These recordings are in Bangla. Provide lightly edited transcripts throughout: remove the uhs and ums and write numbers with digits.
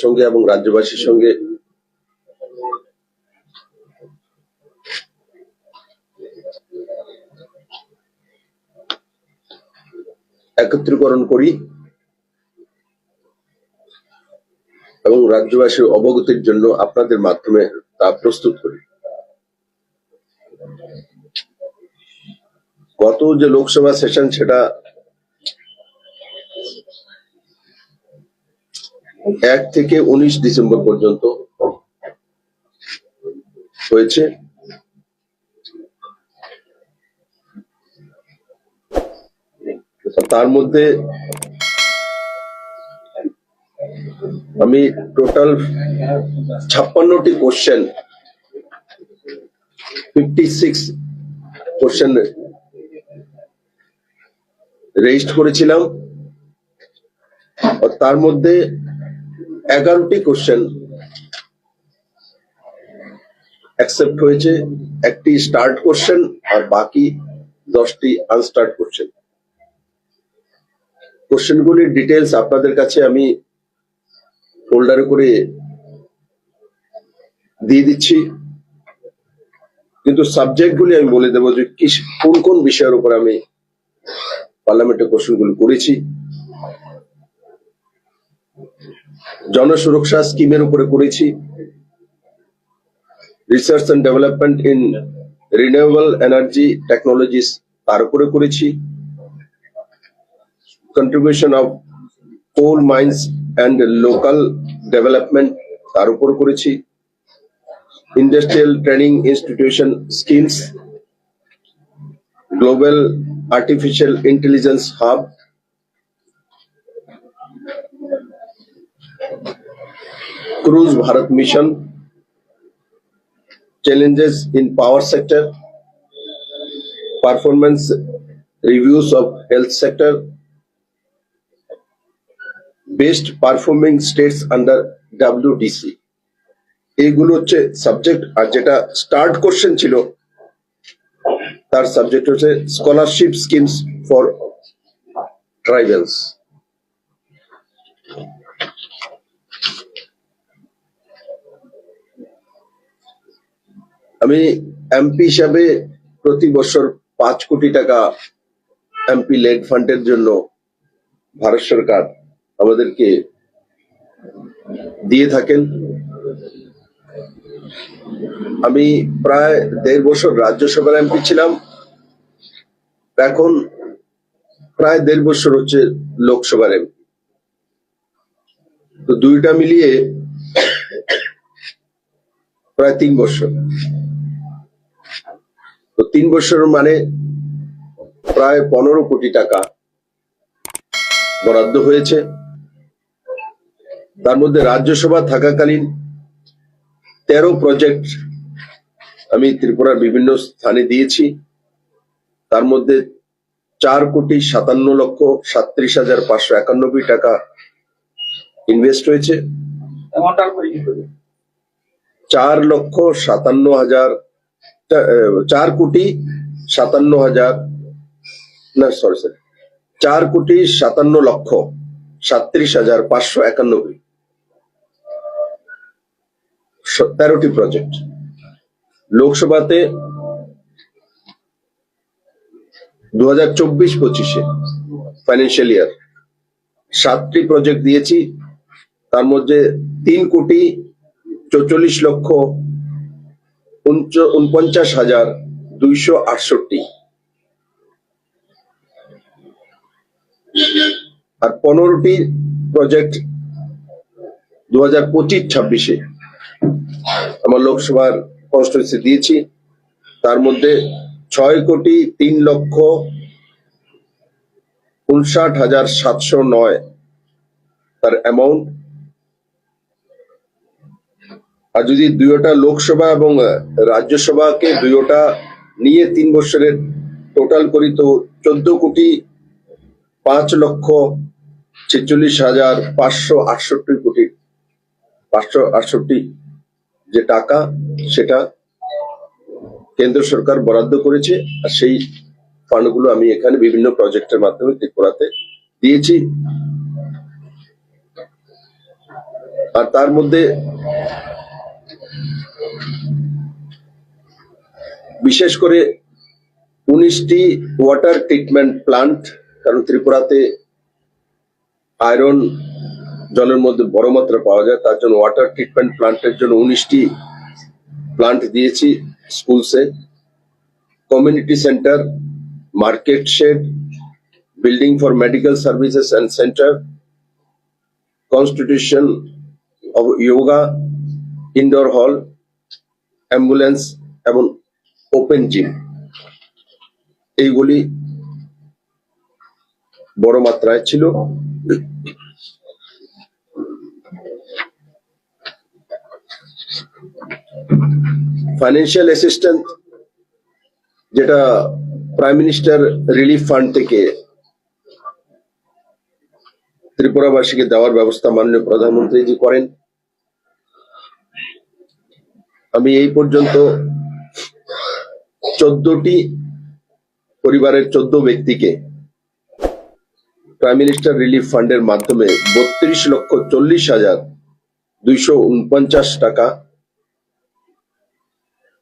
সঙ্গে এবং রাজ্যবাসীর সঙ্গে একত্রীকরণ করি এবং রাজ্যবাসীর অবগতির জন্য আপনাদের মাধ্যমে তা প্রস্তুত করি। গত যে লোকসভা সেশন সেটা 1 থেকে 19 ডিসেম্বর পর্যন্ত হয়েছে। তার মধ্যে আমি টোটাল 56টি কোশ্চেন 56 কোশ্চেন রেজিস্ট করেছিলাম। তার মধ্যে 11টি কোশ্চেন অ্যাকসেপ্ট হয়েছে, একটি স্টার্ট কোশ্চেন আর বাকি 10টি আনস্টার্ট কোশ্চেন। কোশ্চেনগুলির ডিটেলস আপনাদের কাছে আমি ফোল্ডারে করে দিয়ে দিচ্ছি, কিন্তু সাবজেক্টগুলি আমি বলে দেবো যে কোন কোন বিষয়ের উপর আমি পার্লামেন্টে কোশ্চেনগুলো করেছি। জনসুরক্ষা স্কিমের উপরে করেছি, research and development in renewable energy technologies তার উপরে করেছি, contribution of coal mines and local development তার উপর করেছি, industrial training institution skills, global artificial intelligence hub, cruise Bharat mission, challenges in power sector, performance reviews of health sector, best performing states under WDC। এইগুলো হচ্ছে সাবজেক্ট। আর যেটা স্টার্ট কোশ্চেন ছিল তার সাবজেক্ট হচ্ছে স্কলারশিপ স্কিমস ফর ট্রাইবালস। আমি এমপি হিসাবে প্রতি বছর 5 কোটি টাকা এমপি লেড ফান্ডের জন্য ভারত সরকার আমাদেরকে দিয়ে থাকেন। আমি প্রায় 1.5 বছর রাজ্যসভার এমপি ছিলাম, এখন প্রায় 1.5 বছর হচ্ছে লোকসভার এমপি। তো দুইটা মিলিয়ে প্রায় 3 বছর। তো 3 বছর মানে প্রায় 15 কোটি টাকা বরাদ্দ হয়েছে। তার মধ্যে রাজ্যসভা থাকাকালীন 13 প্রজেক্ট আমি ত্রিপুরার বিভিন্ন স্থানে দিয়েছি। তার মধ্যে 4,57,37,591 টাকা ইনভেস্ট হয়েছে। 4,57,37,591 13টি প্রজেক্ট। লোকসভাতে 2024-25 ফাইন্যান্সিয়াল ইয়ার 7টি প্রজেক্ট দিয়েছি। তার মধ্যে 3,44,49,268 আর 15টি প্রজেক্ট 2025-26 আমার লোকসভার কনস্টিটিউয়েন্সি দিয়েছি। তার মধ্যে 6,53,59,709 তার অ্যামাউন্ট। আর যদি দুইটা লোকসভা এবং রাজ্যসভাকে দুইটা নিয়ে 3 বছরের টোটাল করি তো 14,05,46,568 যে টাকা সেটা কেন্দ্র সরকার বরাদ্দ করেছে। আর সেই ফান্ডগুলো আমি এখানে বিভিন্ন প্রজেক্টের মাধ্যমে ত্রিপুরাতে দিয়েছি। আর তার মধ্যে বিশেষ করে 19টি ওয়াটার ট্রিটমেন্ট প্লান্ট, কারণ ত্রিপুরাতে আয়রন জলের মধ্যে বড় মাত্রা পাওয়া যায়, তার জন্য ওয়াটার ট্রিটমেন্ট প্লান্টের জন্য 19টি প্লান্ট দিয়েছি স্কুলসে। Community centre, market shed, building for medical services and centre, constitution of yoga, indoor hall, ambulance এবং ওপেন জিম, এইগুলি বড় মাত্রায় ছিল। ফাইন্যান্সিয়াল অ্যাসিস্ট্যান্স, যেটা প্রাইম মিনিস্টার রিলিফ ফান্ড থেকে ত্রিপুরাবাসীকে দেওয়ার ব্যবস্থা মাননীয় প্রধানমন্ত্রীজি করেন। আমি এই পর্যন্ত 14টি পরিবারের 14 ব্যক্তিকে প্রাইম মিনিস্টার রিলিফ ফান্ডের মাধ্যমে 32,40,249 টাকা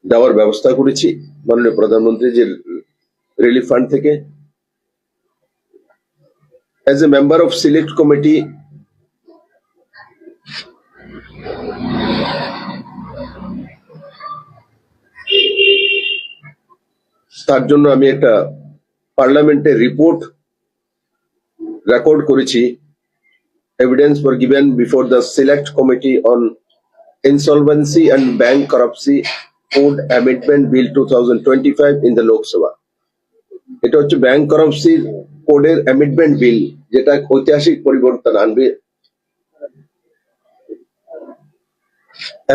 দেওয়ার ব্যবস্থা করেছি মাননীয় প্রধানমন্ত্রীজির রিলিফ ফান্ড থেকে। As a member of select committee, তার জন্য আমি একটা পার্লামেন্টে রিপোর্ট রেকর্ড করেছি। Evidence were given before the select committee on insolvency and bankruptcy code amendment bill 2025 in the Lok Sabha. এটা হচ্ছে ব্যাংকরাপসি কোডের অ্যামেন্ডমেন্ট বিল, যেটা ঐতিহাসিক পরিবর্তন আনবে।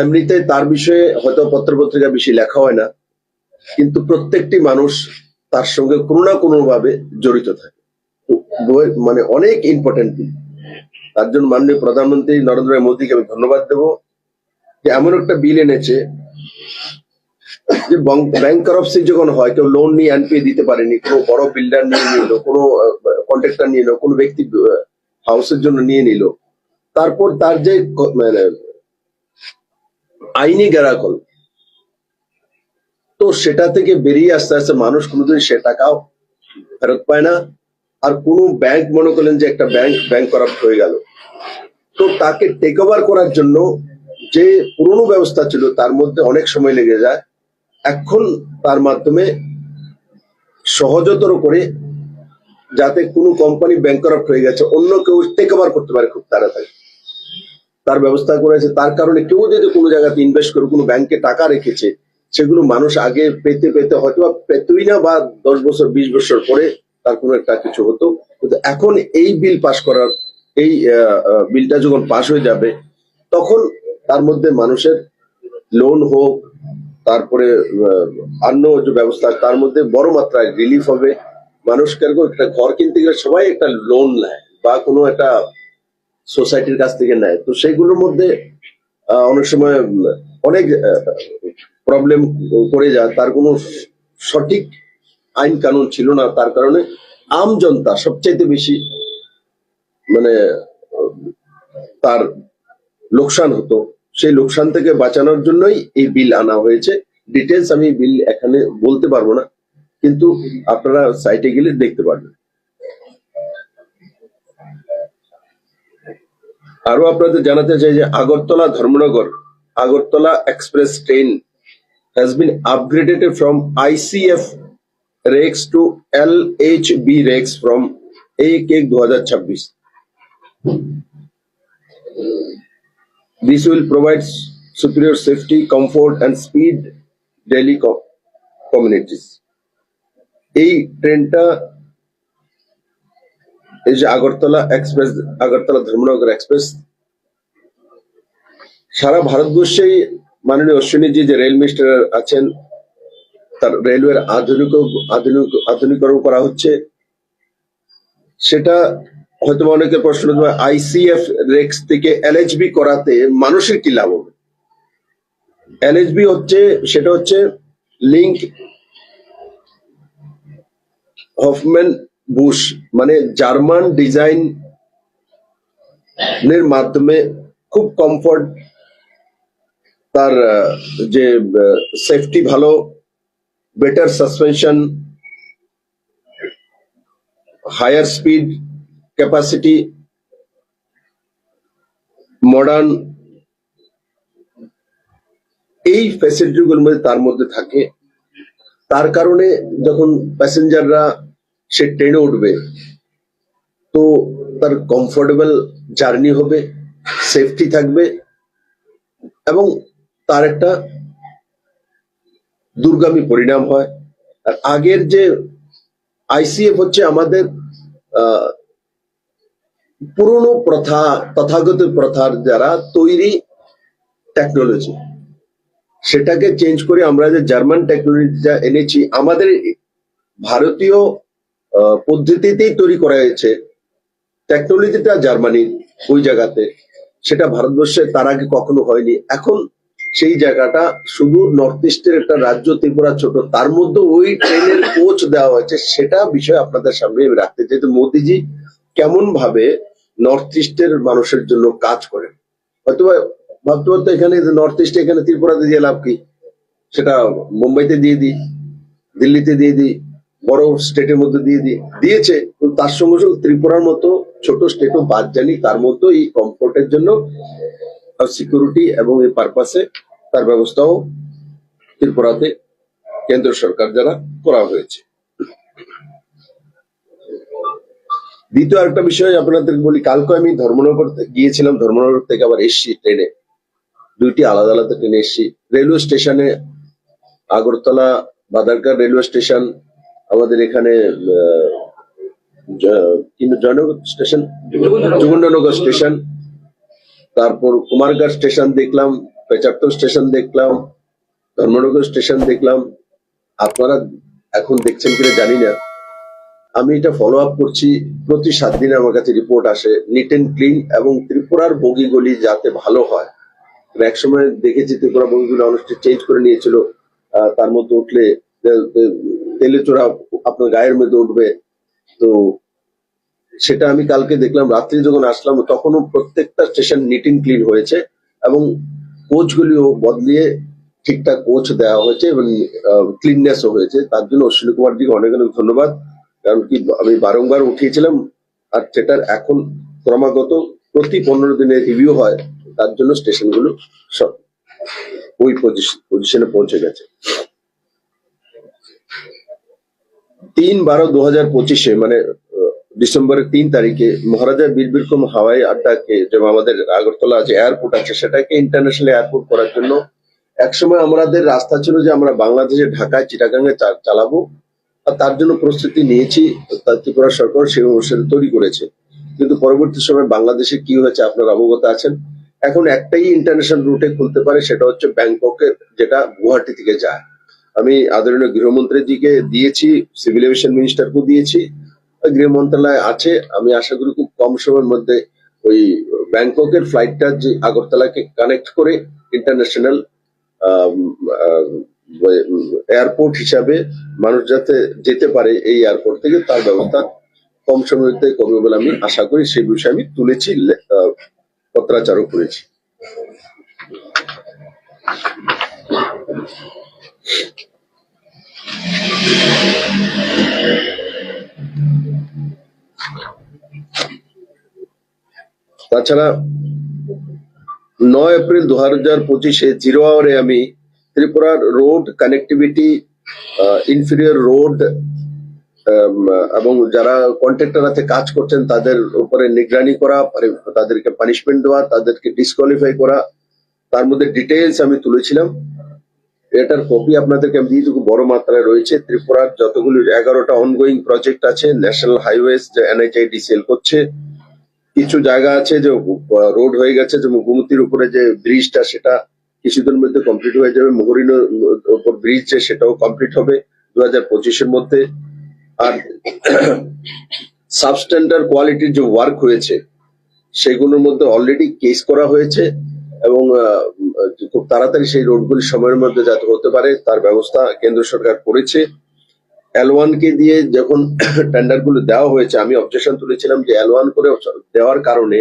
এমনিতে তার বিষয়ে হয়তো পত্রপত্রিকা বেশি লেখা হয় না, কিন্তু প্রত্যেকটি মানুষ তার সঙ্গে কোনো না কোনো ভাবে জড়িত থাকে, মানে অনেক ইম্পর্টেন্ট বিল। তার জন্য মাননীয় প্রধানমন্ত্রী নরেন্দ্র মোদীকে আমি ধন্যবাদ দেব যে এমন একটা বিল এনেছে যে ব্যাংকরাপসি যখন হয়, কেউ লোন নিয়ে এনপিএ দিতে পারেনি, কোনো বড় বিল্ডার নিয়ে নিল, কোনো কন্ট্রাক্টর নিয়ে নিল, কোনো ব্যক্তি হাউসের জন্য নিয়ে নিল, তারপর তার যে মানে আইনি গ্যারাকল, তো সেটা থেকে বেরিয়ে আস্তে আস্তে মানুষ কোনোদিন সে টাকাও ফেরত পায় না। আর কোনো ব্যাংক মনে করলেন যে একটা ব্যাংক করাপ্ট হয়ে গেল, তো তাকে টেক ওভার করার জন্য যে পুরনো ব্যবস্থা ছিল তার মধ্যে অনেক সময় লেগে যায়। এখন তার মাধ্যমে সহজতর করে, যাতে কোনো কোম্পানি ব্যাংকরাপ্ট হয়ে গেছে অন্য কেউ টেক ওভার করতে পারে খুব তাড়াতাড়ি, তার ব্যবস্থা করেছে। তার কারণে কেউ যদি কোনো জায়গাতে ইনভেস্ট করে, কোনো ব্যাংকে টাকা রেখেছে, সেগুলো মানুষ আগে পেতে পেতে হয়তো পেতই না, বা 10 বছর 20 বছর পরে তার কোনো একটা কিছু হতো। কিন্তু এখন এই বিল পাস করার, এই বিলটা যখন পাস হয়ে যাবে, তখন তার মধ্যে মানুষের লোন হোক, তারপরে অন্য যে ব্যবস্থা, তার মধ্যে বড় মাত্রায় রিলিফ হবে। মানুষ কেরকম একটা ঘর কিনতে গেলে সবাই একটা লোন নেয় বা কোনো একটা সোসাইটির কাছ থেকে নেয়, তো সেইগুলোর মধ্যে অনেক সময় অনেক প্রবলেম করে যায়, তার কোনো সঠিক আইন কানুন ছিল না। তার কারণে আম জনতা সবচাইতে বেশি মানে তার লোকসান হতো। সেই লোকসান থেকে বাঁচানোর জন্যই এই বিল আনা হয়েছে। ডিটেলস আমি বিল এখানে বলতে পারবো না, কিন্তু আপনারা সাইটে গেলে দেখতে পারবেন। আরো আপনাদের জানাতে চাই যে Agartala Dharmanagar Agartala express train has been upgraded from ICF rakes to LHB rakes from 1/1/2026. This will provide superior safety, comfort and speed daily communities. এই ট্রেনটা, এই যে আগরতলা এক্সপ্রেস, আগরতলা ধর্মনগর এক্সপ্রেস, সারা ভারতবর্ষেই মাননীয় অশ্বিনীজি যে রেল মিনিস্টার আছেন, তার রেলওয়ের আধুনিকরণ করা হচ্ছে। সেটা হয়তো অনেকের প্রশ্ন, আইসিএফ রেক্স থেকে এলএইচবি করাতে মানুষের কি লাভ হবে? এলএইচবি হচ্ছে, সেটা হচ্ছে লিঙ্ক হফম্যান বুশ, মানে জার্মান ডিজাইন এর মাধ্যমে খুব কমফর্ট, তার যে সেফটি ভালো, better suspension, higher speed, capacity, modern, এই ফ্যাসিলিটি গুলোর মধ্যে তার মধ্যে থাকে। তার কারণে যখন প্যাসেঞ্জাররা সে ট্রেনে উঠবে তো তার কমফোর্টেবল জার্নি হবে, সেফটি থাকবে এবং তার একটা দূরগামী পরিণাম হয়। আর আগের যে আইসিএফ হচ্ছে আমাদের আহ, পুরনো প্রথা, তথাগত প্রথার যারা তৈরি টেকনোলজি, সেটাকে চেঞ্জ করে আমরা যে জার্মান টেকনোলজি যা এনেছি, আমাদের ভারতীয় পদ্ধতিতেই তৈরি করা হয়েছে। টেকনোলজিটা জার্মানির ওই জায়গাতে, সেটা ভারতবর্ষে তার আগে কখনো হয়নি। এখন সেই জায়গাটা শুধু নর্থ ইস্টের একটা রাজ্য ত্রিপুরা ছোট, তার মধ্যে ওই ট্রেনের কোচ দেওয়া হয়েছে, সেটা বিষয় আপনাদের সামনে আমি রাখতে চাই। তো মোদিজি কেমন ভাবে নর্থ ইস্টের মানুষের জন্য কাজ করেন। হয়তো ভাবতে ভাবতে এখানে নর্থ ইস্টে, এখানে ত্রিপুরাতে দিয়ে লাভ কি, সেটা মুম্বাইতে দিয়ে দিই, দিল্লিতে দিয়ে দিই, বড় স্টেটের মধ্যে দিয়ে দিই, দিয়েছে। কিন্তু তার সঙ্গে সঙ্গে ত্রিপুরার মতো ছোট স্টেটও বাদ জানি, তার মতো এই কমফোর্টের জন্য সিকিউরিটি এবং এই পারপাসে তার ব্যবস্থাও ত্রিপুরাতে কেন্দ্র সরকার দ্বারা করা হয়েছে। দ্বিতীয় একটা বিষয় আপনাদের বলি, কালকে আমি ধর্মনগর গিয়েছিলাম, ধর্মনগর থেকে আবার এসছি ট্রেনে, দুইটি আলাদা আলাদা ট্রেনে এসছি। রেলওয়ে স্টেশনে আগরতলা বাদারকার রেলওয়ে স্টেশন, আমাদের এখানে জয়নগর স্টেশন, যোগেন্দ্রনগর স্টেশন, তারপর কুমারঘাট স্টেশন দেখলাম, পেচারতর স্টেশন দেখলাম, ধর্মনগর স্টেশন দেখলাম। আপনারা এখন দেখছেন কিনা জানি না, আমি এটা ফলো আপ করছি। প্রতি 7 দিনে আমার কাছে রিপোর্ট আসে, নিট এন্ড ক্লিন, এবং ত্রিপুরার বগিগুলি যাতে ভালো হয়। এক সময় দেখেছি ত্রিপুরা বগিগুলো অনেকটা চেঞ্জ করে নিয়েছিল, তার মধ্যে উঠলে তেলে চোরা আপনার গায়ের মধ্যে উঠবে। তো সেটা আমি কালকে দেখলাম, রাত্রি যখন আসলাম তখনও প্রত্যেকটা স্টেশন নিট এন্ড ক্লিন হয়েছে এবং কোচগুলিও বদলিয়ে ঠিকঠাক কোচ দেওয়া হয়েছে এবং ক্লিননেসও হয়েছে। তার জন্য অশ্বিনী কুমার দিকে অনেক অনেক ধন্যবাদ। কারণ কি, আমি বারংবার উঠিয়েছিলাম, আর সেটার এখন ক্রমাগত প্রতি 15 দিনে রিভিউ হয়, তার জন্য স্টেশনগুলো সব ওই পজিশনে পৌঁছে গেছে। 3/12/2025 মানে ডিসেম্বরের 3 তারিখে মহারাজা বীর বিক্রম হাওয়াই আড্ডাকে, যেমন আমাদের আগরতলা যে এয়ারপোর্ট আছে সেটাকে ইন্টারন্যাশনাল এয়ারপোর্ট করার জন্য একসময় আমাদের রাস্তা ছিল যে আমরা বাংলাদেশে ঢাকায় চিটাগাঙ্গে চালাবো, আর তার জন্য প্রস্তুতি নিয়েছি। ত্রিপুরা সরকার সেই অনুসারে তৈরি করেছে। কিন্তু পরবর্তী সময় বাংলাদেশে কি হয়েছে আপনারা অবগত আছেন। এখন একটাই ইন্টারন্যাশনাল রুটে খুলতে পারে, সেটা হচ্ছে ব্যাংককে, যেটা গুয়াহাটি থেকে যায়। আমি আদরণীয় গৃহমন্ত্রীজিকে দিয়েছি, সিভিল এভিয়েশন মিনিস্টারকেও দিয়েছি, গৃহ মন্ত্রণালয় আছে। আমি আশা করি খুব কম সময়ের মধ্যে ওই ব্যাংককের ফ্লাইটটা যে আগরতলাকে কানেক্ট করে ইন্টারন্যাশনাল এয়ারপোর্ট হিসাবে মানুষ যাতে যেতে পারে এই এয়ারপোর্ট থেকে, তার ব্যবস্থা কম সময়তে করবে বলে আমি আশা করি। সেই বিষয়ে আমি তুলেছি, পত্রাচারও করেছি। তাছাড়া 9 এপ্রিল 2025-এ 0 আওয়ারে আমি ত্রিপুরার রোড কানেক্টিভিটি, ইনফিরিয়র রোড এবং যারা কন্ট্রাক্টর আছে কাজ করছেন তাদের উপরে নিগরানি করা, তাদেরকে পানিশমেন্ট দেওয়া, তাদেরকে ডিসকোয়ালিফাই করা, তার মধ্যে ডিটেইলস আমি তুলেছিলাম। এটার কপি আপনাদেরকে আমি দিয়ে দেবো। বড় মাত্রায় রয়েছে। ত্রিপুরার যতগুলি 11টা অনগোয়িং প্রজেক্ট আছে, ন্যাশনাল হাইওয়েজ যে NHIDCL করছে, কিছু জায়গা আছে যে রোড হয়ে গেছে, যেমন গোমতির উপরে যে ব্রিজটা সেটা কিছুদিনের মধ্যে কমপ্লিট হয়ে যাবে। মোহরিনোর উপর ব্রিজ যে সেটাও কমপ্লিট হবে 2025-এর মধ্যে। আর সাবস্ট্যান্ডার্ড কোয়ালিটির যে ওয়ার্ক হয়েছে সেগুলোর মধ্যে অলরেডি কেস করা হয়েছে এবং খুব তাড়াতাড়ি সেই রোডগুলি সময়ের মধ্যে যাতে হতে পারে তার ব্যবস্থা কেন্দ্র সরকার করেছে। L1 কে দিয়ে যখন টেন্ডার গুলো দেওয়া হয়েছে, আমি অবজেকশন তুলেছিলাম যে L1 করে দেওয়ার কারণে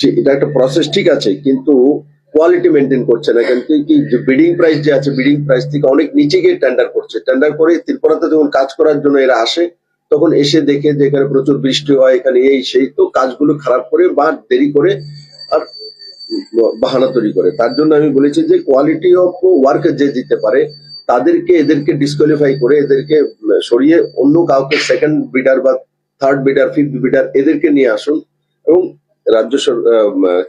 যে এটা একটা প্রসেস ঠিক আছে, কিন্তু কোয়ালিটি মেনটেন করছে না। কিন্তু কি যে বিডিং প্রাইস যে আছে, বিডিং প্রাইস থেকে অনেক নিচে গিয়ে টেন্ডার করছে। টেন্ডার করে ত্রিপুরাতে যখন কাজ করার জন্য এরা আসে, তখন এসে দেখে যে এখানে প্রচুর বৃষ্টি হয়, এখানে এই সেই, তো কাজগুলো খারাপ করে বা দেরি করে আর বাহানা তৈরি করে। তার জন্য আমি বলেছি যে কোয়ালিটি অফ ওয়ার্ক যে দিতে পারে তাদেরকে, এদেরকে ডিসকোয়ালিফাই করে এদেরকে সরিয়ে অন্য কাউকে সেকেন্ড বিডার বা থার্ড বিডার, ফিফথ বিডার এদেরকে নিয়ে আসুন। এবং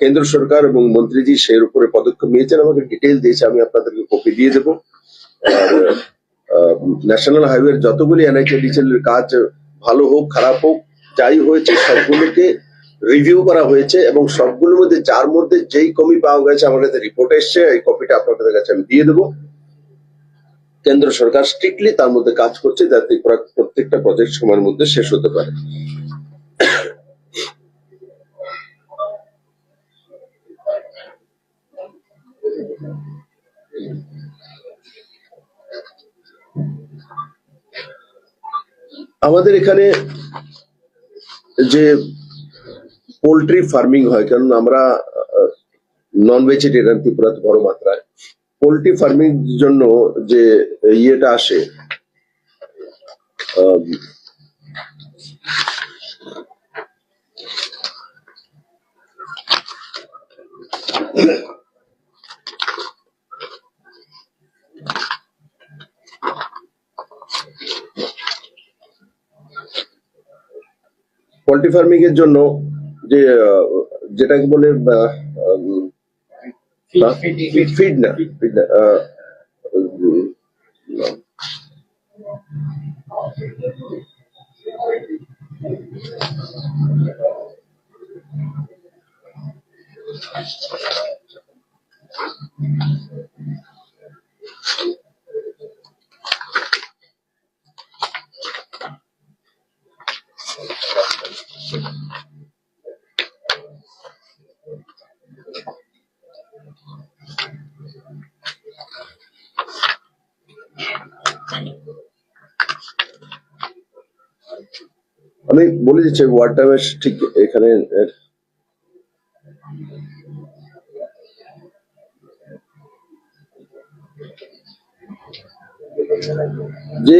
কেন্দ্র সরকার এবং মন্ত্রীজি সেই উপরে পদক্ষেপ নিয়েছেন, আমাকে ডিটেল দিয়েছে, আমি আপনাদেরকে কপি দিয়ে দেবো। ন্যাশনাল হাইওয়ে যতগুলি এনএইচএডিসিএল এর কাজ ভালো হোক খারাপ হোক যাই হয়েছে সবগুলোকে রিভিউ করা হয়েছে, এবং সবগুলোর মধ্যে যার মধ্যে যেই কমি পাওয়া গেছে আমার কাছে রিপোর্ট এসছে, এই কপিটা আপনাদের কাছে আমি দিয়ে দেবো। কেন্দ্র সরকার স্ট্রিক্টলি তার মধ্যে কাজ করছে যাতে প্রত্যেকটা প্রজেক্ট সময়ের মধ্যে শেষ হতে পারে। আমাদের এখানে যে পোল্ট্রি ফার্মিং হয়, কারণ আমরা নন ভেজিটেরিয়ান ত্রিপুরাতে বড় মাত্রায়, পোল্ট্রি ফার্মিং জন্য যে ইয়েটা আসে, পোল্ট্রি ফার্মিং এর জন্য যে যেটাকে বলে ফিড না, আমি বলে দিচ্ছি ওয়ার্ডটা বেশ ঠিক এখানে। যে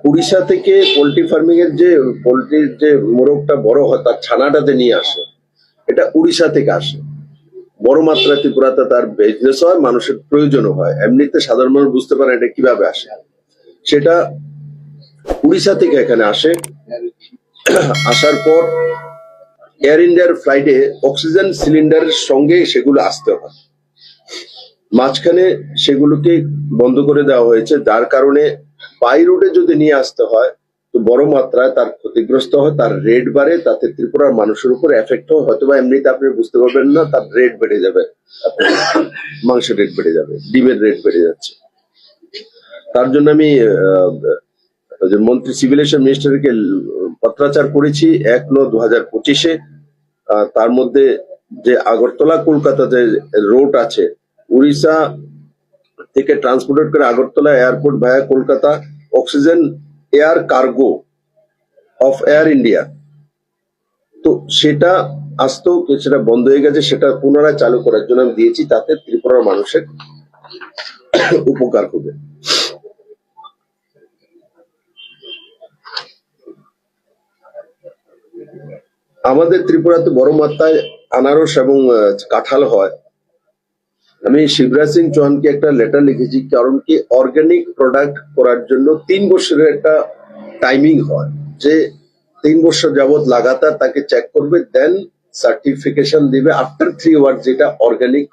উড়িষ্যা থেকে পোল্ট্রি ফার্মিং এর যে পোল্ট্রির যে মোরগটা বড় হয় তার ছানাটাতে নিয়ে আসে, এটা উড়িষ্যা থেকে আসে। বড় মাত্রায় ত্রিপুরাতে তার বিজনেস হয়, মানুষের প্রয়োজনও হয়, এমনিতে সাধারণ মানুষ বুঝতে পারে এটা কিভাবে আসে। সেটা উড়িষ্যা থেকে এখানে আসে। আসার পর এয়ার ইন্ডিয়ার ফ্লাইটে অক্সিজেন সিলিন্ডারের সঙ্গে সেগুলো আসতে হয়, মাঝখানে সেগুলোকে বন্ধ করে দেওয়া হয়েছে, যার কারণে বাই রুটে যদি নিয়ে আসতে হয় তো বড় মাত্রায় তার ক্ষতিগ্রস্ত হয়, তার রেট বাড়ে, তাতে ত্রিপুরার মানুষের উপর এফেক্ট হয়। হয়তো বা এমনিতে আপনি বুঝতে পারবেন না, তার রেট বেড়ে যাবে, মাংসের রেট বেড়ে যাবে, ডিমের রেট বেড়ে যাচ্ছে। তার জন্য আমি মন্ত্রী সিভিল মিনিস্টারকে পত্রাচার করেছি 1/9/2025-এ। তার মধ্যে যে আগরতলা কলকাতা যে রোড আছে, উড়িষ্যা থেকে ট্রান্সপোর্টেড করে Agartala airport via Kolkata oxygen air cargo of air India, তো সেটা আসতেও সেটা বন্ধ হয়ে গেছে, সেটা পুনরায় চালু করার জন্য আমি দিয়েছি, তাতে ত্রিপুরার মানুষের উপকার হবে। আমাদের ত্রিপুরাতে বড় মাত্রায় আনারস এবং কাঁঠাল হয়। আমি শিবরাজ সিং চৌহানকে একটা লেটার লিখেছি, কারণ কি অর্গানিক প্রোডাক্ট করার জন্য 3 বছরের একটা টাইমিং হয়, যে 3 বছর যাবত লাগাতার তাকে চেক করবে, দেন সার্টিফিকেশন দিবে আফটার 3 ইয়ার্স, যেটা অর্গানিক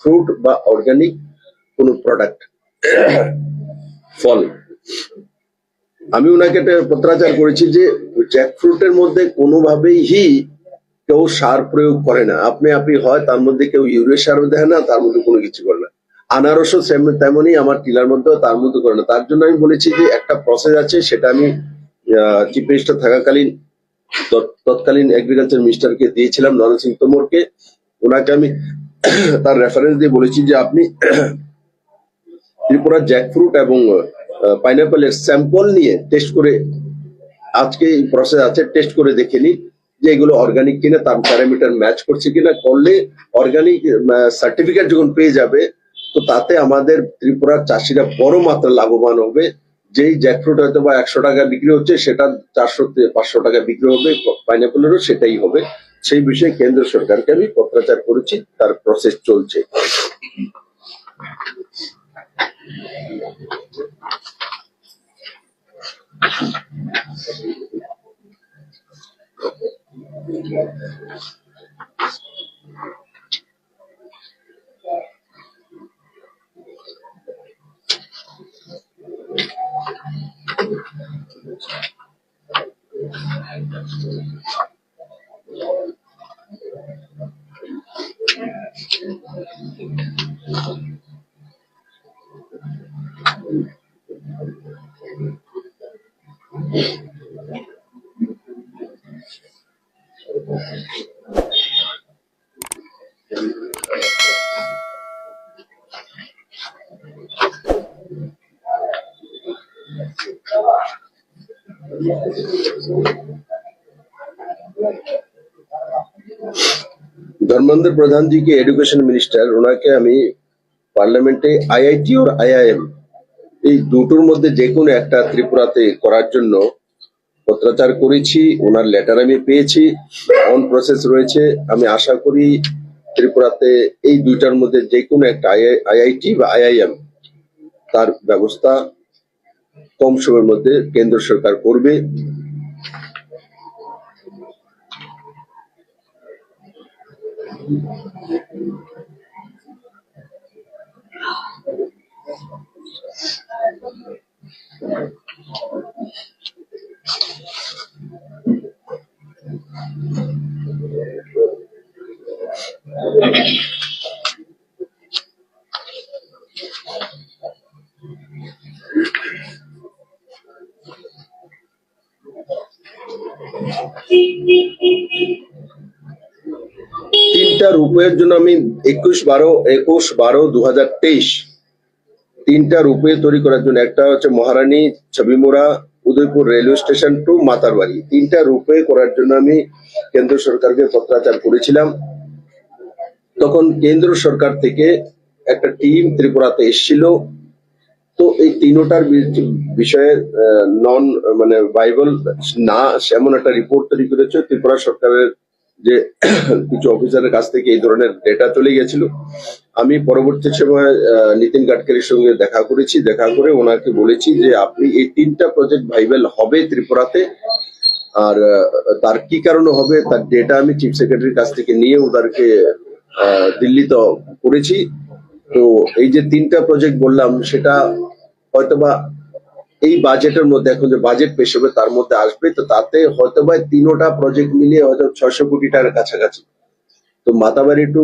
ফ্রুট বা অর্গানিক কোন প্রোডাক্ট ফল। আমি ওনাকে একটা পত্রাচার করেছি যে জ্যাকফ্রুটের মধ্যে কোনোভাবেই কেউ সার প্রয়োগ করে না, আপনি হয় তার মধ্যে কেউ ইউরিয়া সারও দেয় না, তার মধ্যে কোনো কিছু করে না। আনারসও তেমনই, আমার টিলার মধ্যে তার মধ্যে করে না। তার জন্য আমি বলেছি যে একটা প্রসেস আছে, সেটা আমি চিফ মিনিস্টার থাকাকালীন তৎকালীন এগ্রিকালচার মিনিস্টারকে দিয়েছিলাম, নরেন্দ্র সিং তোমরকে। ওনাকে আমি তার রেফারেন্স দিয়ে বলেছি যে আপনি ত্রিপুরা জ্যাকফ্রুট এবং পাইনাপেলের স্যাম্পল নিয়ে টেস্ট করে, আজকে এই প্রসেস আছে, টেস্ট করে দেখে নিন, যে এগুলো অর্গানিক কিনা, তার প্যারামিটার ম্যাচ করছে কিনা, করলে অর্গানিক সার্টিফিকেট যখন পেয়ে যাবে তো তাতে আমাদের ত্রিপুরার চাষিরা বড় মাত্রা লাভবান হবে। যেই জ্যাকফ্রুট হয়তো বা 100 টাকা বিক্রি হচ্ছে সেটা 400-500 টাকা বিক্রি হবে, পাইনাপেলেরও সেটাই হবে। সেই বিষয়ে কেন্দ্র সরকারকে আমি পত্রাচার করেছি, তার প্রসেস চলছে। ধর্মেন্দ্র প্রধান জি কে এডুকেশন মিনিস্টার, ওনাকে আমি পার্লামেন্টে আইআইটি और আইআইএম এই দুটোর মধ্যে যে কোনো একটা ত্রিপুরাতে করার জন্য পত্রাচার করেছি। ওনার লেটার আমি পেয়েছি, অন প্রসেস রয়েছে। আমি আশা করি ত্রিপুরাতে এই দুইটার মধ্যে যে কোনো একটা আইআইটি বা আইআইএম তার ব্যবস্থা কম সময়ের মধ্যে কেন্দ্র সরকার করবে। তিনটা রূপের জন্য আমি 21-12-2023 তিনটা রূপে তৈরি করার জন্য, একটা হচ্ছে Maharani, Chhabimura, Udaipur railway station to Matarbari, তিনটা রূপে করার জন্য আমি কেন্দ্র সরকারকে পত্রাচার করেছিলাম। তখন কেন্দ্র সরকার থেকে একটা টিম ত্রিপুরাতে এসেছিল। তো এই তিনোটার বিষয়ে নন মানে ভাইবল না সেমন একটা রিপোর্ট তৈরি করেছে ত্রিপুরা সরকারের যে কিছু অফিসারের কাছ থেকে এই ধরনের ডেটা চলে গেছিল। আমি পরবর্তী সময় নীতিন গাডকারির সঙ্গে দেখা করেছি, দেখা করে ওনাকে বলেছি যে আপনি এই তিনটা প্রজেক্ট ভাইবেল হবে ত্রিপুরাতে, আর তার কি কারণে হবে তার ডেটা আমি চিফ সেক্রেটারির কাছ থেকে নিয়ে ওদেরকে দিল্লিতে করেছি। তো এই যে তিনটা প্রজেক্ট বললাম সেটা হয়তোবা এই বাজেটের মধ্যে, এখন যে বাজেট পেশ হবে তার মধ্যে আসবে। তো তাতে হয়তোবা তিনোটা প্রজেক্ট মিলিয়ে হয়তো 600 কোটি টাকার কাছাকাছি। তো Matabari to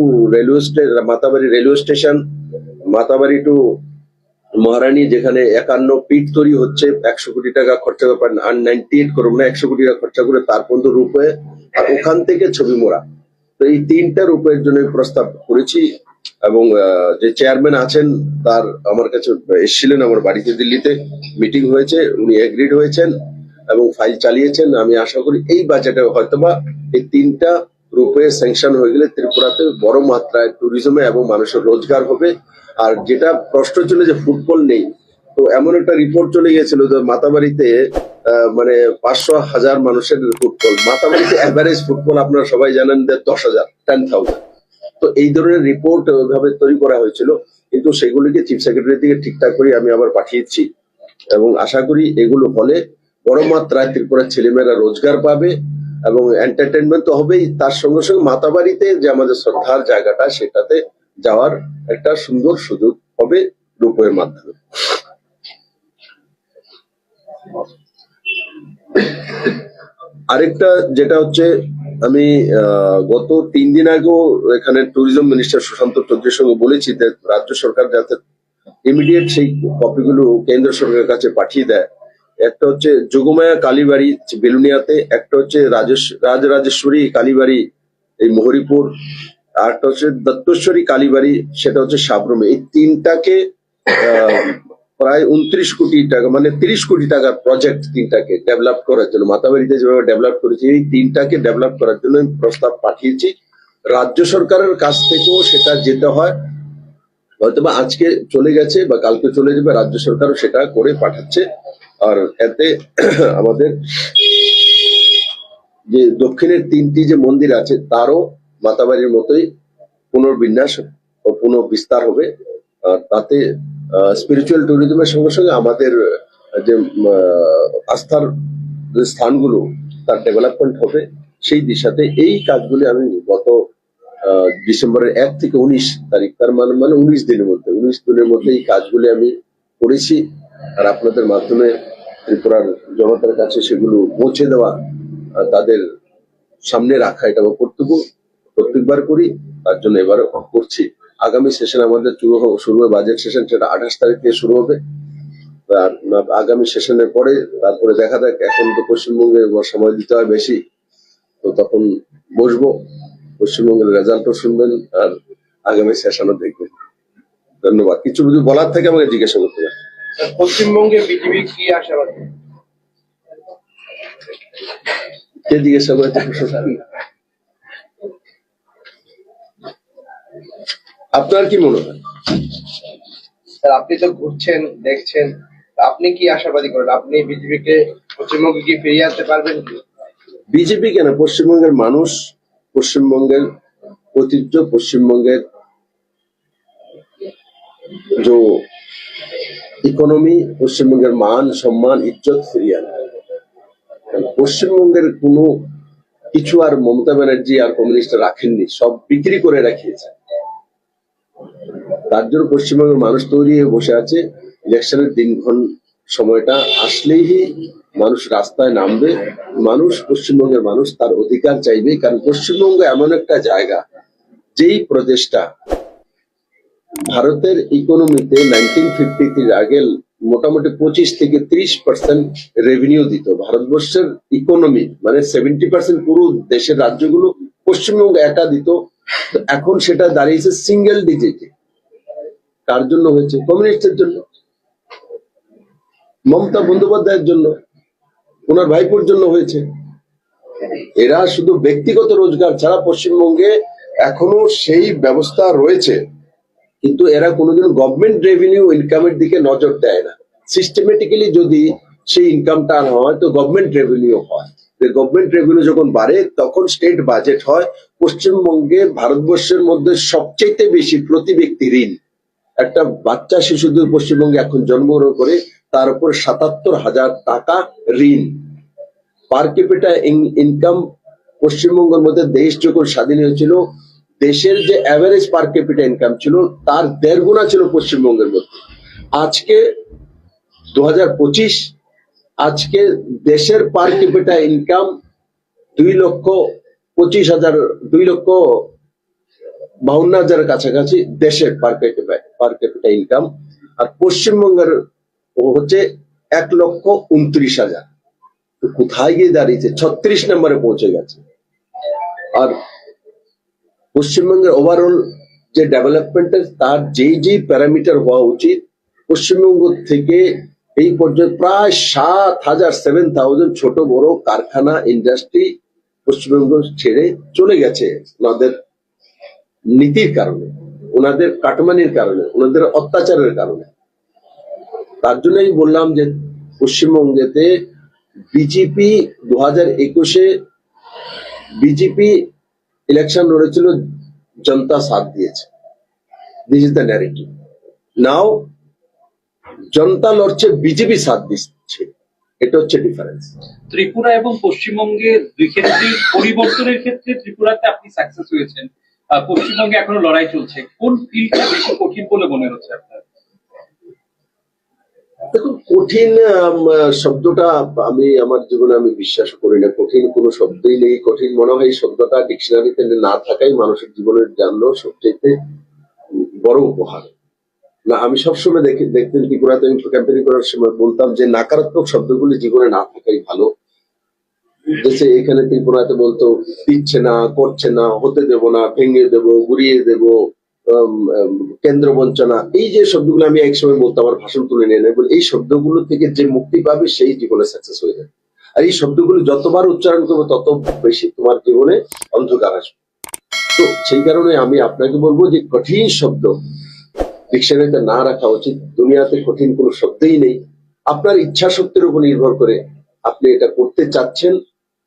Matabari railway station, Matabari to Maharani যেখানে 51 পিট তৈরি হচ্ছে, 100 কোটি টাকা খরচা করে, 98 করব না 100 কোটি টাকা খরচা করে তার পর্যন্ত রূপে, আর ওখান থেকে ছবি মোড়া। তো এই তিনটা রূপের জন্য প্রস্তাব করেছি এবং যে চেয়ারম্যান আছেন তার আমার কাছে এসেছিলেন, আমার বাড়িতে দিল্লিতে মিটিং হয়েছে, উনি এগ্রিড হয়েছেন এবং ফাইল চালিয়েছেন। আমি আশা করি এই বাজেটে হয়তোবা এই তিনটা রূপে স্যাংশন হয়ে গেলে ত্রিপুরাতে বড় মাত্রায় ট্যুরিজমে এবং মানুষের রোজগার হবে। আর যেটা প্রশ্ন ছিল যে ফুটবল নেই, তো এমন একটা রিপোর্ট চলে গিয়েছিল যে মাতাবাড়িতে মানে 500,000 মানুষের ফুটবল, মাতাবাড়িতে অ্যাভারেজ ফুটবল আপনারা সবাই জানেন যে 10,000, 10,000। তো এই ধরনের রিপোর্ট ওইভাবে তৈরি করা হয়েছিল, কিন্তু সেগুলিকে চিফ সেক্রেটারির দিকে ঠিকঠাক করে আমি আবার পাঠিয়েছি এবং আশা করি এগুলো হলে বড় মাত্রায় ত্রিপুরার ছেলেমেয়েরা রোজগার পাবে এবং এন্টারটেনমেন্ট তো হবেই, তার সঙ্গে সঙ্গে মাতাবাড়িতে যে আমাদের শ্রদ্ধার জায়গাটা সেটাতে যাওয়ার একটা সুন্দর সুযোগ হবে রূপের মাধ্যমে। আরেকটা যেটা হচ্ছে, আমি গত 3 দিন আগেও এখানে ট্যুরিজম মিনিস্টার সুশান্ত চৌধুরীর সঙ্গে বলেছি যে রাজ্য সরকার যাতে ইমিডিয়েট সেই কপিগুলো কেন্দ্র সরকারের কাছে পাঠিয়ে দেয়। একটা হচ্ছে যোগমায়া কালীবাড়ি বেলুনিয়াতে, একটা হচ্ছে রাজরাজেশ্বরী কালীবাড়ি এই মোহরিপুর, আর একটা হচ্ছে দত্তেশ্বরী কালীবাড়ি সেটা হচ্ছে সাবরুমে। এই তিনটাকে প্রায় 29 কোটি টাকা, মানে 30 কোটি টাকার প্রজেক্ট তিনটাকে ডেভেলপ করার জন্য, মাতাবাড়িতে যেভাবে ডেভেলপ করেছি এই তিনটাকে ডেভেলপ করার জন্য আমি প্রস্তাব পাঠিয়েছি। রাজ্য সরকারের কাছ থেকেও সেটা যেতে হয়, হয়তোবা আজকে চলে গেছে বা কালকে চলে যাবে, রাজ্য সরকারও সেটা করে পাঠাচ্ছে। আর এতে আমাদের যে দক্ষিণের তিনটি যে মন্দির আছে তারও মাতাবাড়ির মতোই পুনর্বিন্যাস ও পুনঃবিস্তার হবে। আর তাতে স্পিরিচুয়াল ট্যুরিজমের সঙ্গে সঙ্গে আমাদের যে আস্থার যে স্থানগুলো তার ডেভেলপমেন্ট হবে, সেই দিশাতে এই কাজগুলি আমি গত ডিসেম্বরের 1 থেকে 19 তারিখ, তার মানে 19 দিনের মধ্যে এই কাজগুলি আমি করেছি। আর আপনাদের মাধ্যমে ত্রিপুরার জনতার কাছে সেগুলো পৌঁছে দেওয়া, তাদের সামনে রাখা, এটা আমার কর্তব্য, প্রত্যেকবার করি, তার জন্য এবারও করছি। আগামী সেশন আমাদের শুরু হবে, বাজেট সেশন, সেটা 28 তারিখ থেকে শুরু হবে। আর আগামী সেশনের পরে তারপরে দেখা যাক, এখন তো পশ্চিমবঙ্গে সময় দিতে হয় বেশি, তো তখন বসবো, পশ্চিমবঙ্গের রেজাল্টও শুনবেন আর আগামী সেশনও দেখবেন। ধন্যবাদ। কিছু যদি বলার থাকে আমাকে জিজ্ঞাসা করতে পারেন। পশ্চিমবঙ্গে বিজেপি কি আশাবাদী? কে জিজ্ঞাসা করেছে? আপনার কি মনে হয়? স্যার, আপনি তো ঘুরছেন, দেখছেন, আপনি কি আশাবাদী করেন? আপনি বিজেপিকে পশ্চিমবঙ্গে কি ফিরিয়ে আনতে পারবেন কি? বিজেপি কেন, পশ্চিমবঙ্গের মানুষ, পশ্চিমবঙ্গের ঐতিহ্য, পশ্চিমবঙ্গের যে ইকোনমি, পশ্চিমবঙ্গের মান সম্মান ইজ্জত ফিরিয়ে আনা। পশ্চিমবঙ্গের কোনো কিছু আর মমতা ব্যানার্জি আর কমিউনিস্ট রাখেননি, সব বিক্রি করে রাখিয়েছে। তার জন্য পশ্চিমবঙ্গের মানুষ তৈরি হয়ে বসে আছে। ইলেকশনের দিনক্ষণ সময়টা আসলেই মানুষ রাস্তায় নামবে। মানুষ, পশ্চিমবঙ্গের মানুষ তার অধিকার চাইবে, কারণ পশ্চিমবঙ্গ এমন একটা জায়গা যেই প্রদেশটা ভারতের ইকোনমিতে 1953 আগে মোটামুটি 25 থেকে 30% রেভিনিউ দিত। ভারতবর্ষের ইকোনমি মানে 70% পুরো দেশের রাজ্যগুলো পশ্চিমবঙ্গ একা দিত। তো এখন সেটা দাঁড়িয়েছে সিঙ্গেল ডিজিটে। কার জন্য হয়েছে? কমিউনিস্টের জন্য, মমতা বন্দ্যোপাধ্যায়ের জন্য, ওনার ভাইপোর জন্য হয়েছে। এরা শুধু ব্যক্তিগত রোজগার ছাড়া, পশ্চিমবঙ্গে এখনো সেই ব্যবস্থা রয়েছে, কিন্তু এরা কোনোদিন গভর্নমেন্ট রেভিনিউ ইনকামের দিকে নজর দেয় না। সিস্টেমেটিক্যালি যদি সেই ইনকামটা হয় তো গভর্নমেন্ট রেভিনিউ হয়। গভর্নমেন্ট রেভিনিউ যখন বাড়ে তখন স্টেট বাজেট হয়। পশ্চিমবঙ্গে ভারতবর্ষের মধ্যে সবচেয়ে বেশি প্রতি ব্যক্তি ঋণ। একটা বাচ্চা শিশু যদি পশ্চিমবঙ্গে এখন জন্মগ্রহণ করে তার উপর 77,000 টাকা ঋণ। পার ক্যাপিটা ইনকাম পশ্চিমবঙ্গের মধ্যে, দেশ যখন স্বাধীন হয়েছিল দেশের যে অ্যাভারেজ পার ক্যাপিটা ইনকাম ছিল তার 1.5 গুণা ছিল পশ্চিমবঙ্গের মধ্যে। আজকে 2025, আজকে দেশের পার ক্যাপিটা ইনকাম 2,25,000, 2,52,000 কাছাকাছি দেশের পার ক্যাপিটা ইনকাম। আর পশ্চিমবঙ্গের হচ্ছে 1,29,000। তো কোথায় গিয়ে দাঁড়িয়েছে? 36 নম্বরে পৌঁছে গেছে। আর পশ্চিমবঙ্গের ওভারঅল যে ডেভেলপমেন্টের তার যেই প্যারামিটার হওয়া উচিত, পশ্চিমবঙ্গ থেকে এই পর্যন্ত প্রায় 7,000 ছোট বড় কারখানা ইন্ডাস্ট্রি পশ্চিমবঙ্গ ছেড়ে চলে গেছে ওনাদের নীতির কারণে, ওনাদের কাটমানির কারণে, ওনাদের অত্যাচারের কারণে। তার জন্যই বললাম যে পশ্চিমবঙ্গেতে বিজেপি 2021-এ বিজেপি ইলেকশন লড়েছিল, জনতা সাথ দিয়েছে। This is the narrative. Now জনতা লড়ছে, বিজেপি সাথ দিচ্ছে, এটা হচ্ছে ডিফারেন্স। ত্রিপুরা এবং পশ্চিমবঙ্গের দুই ক্ষেত্রেই পরিবর্তনের ক্ষেত্রে ত্রিপুরাতে আপনি সাকসেস হয়েছেন, পশ্চিমবঙ্গে এখনো লড়াই চলছে। কোন ফিল্ডটা বেশি কঠিন বলে মনে হচ্ছে আপনার? দেখুন, কঠিন শব্দটা আমি আমার জীবনে আমি বিশ্বাস করি না। কঠিন কোনো শব্দই নেই। কঠিন মনে হয় এই শব্দটা ডিকশনারিতে না থাকাই মানুষের জীবনের জন্য সবচেয়ে বড় উপহার। না, আমি সবসময় দেখতেন ত্রিপুরাতে আমি ক্যাম্পেইন করার সময় বলতাম যে নাকারাত্মক শব্দগুলি জীবনে না থাকাই ভালো। যে এখানে ত্রিপুরাতে বলতো দিচ্ছে না, করছে না, হতে দেব না, ভেঙে দেব, গুড়িয়ে দেব, কেন্দ্র বঞ্চনা, এই যে শব্দগুলো আমি একসময় বলতাম, আমার ভাষণ তুলে নিয়ে নেব, এই শব্দগুলো থেকে যে মুক্তি পাবে সেই জীবনে সাকসেস হয়ে যাবে। আর এই শব্দগুলো যতবার উচ্চারণ করবো তত বেশি তোমার জীবনে অন্ধকার আসবে। তো সেই কারণে আমি আপনাকে বলবো যে কঠিন শব্দ ডিকশনারিতে না রাখা উচিত। দুনিয়াতে কঠিন কোনো শব্দই নেই। আপনার ইচ্ছা শক্তির উপর নির্ভর করে আপনি এটা করতে চাচ্ছেন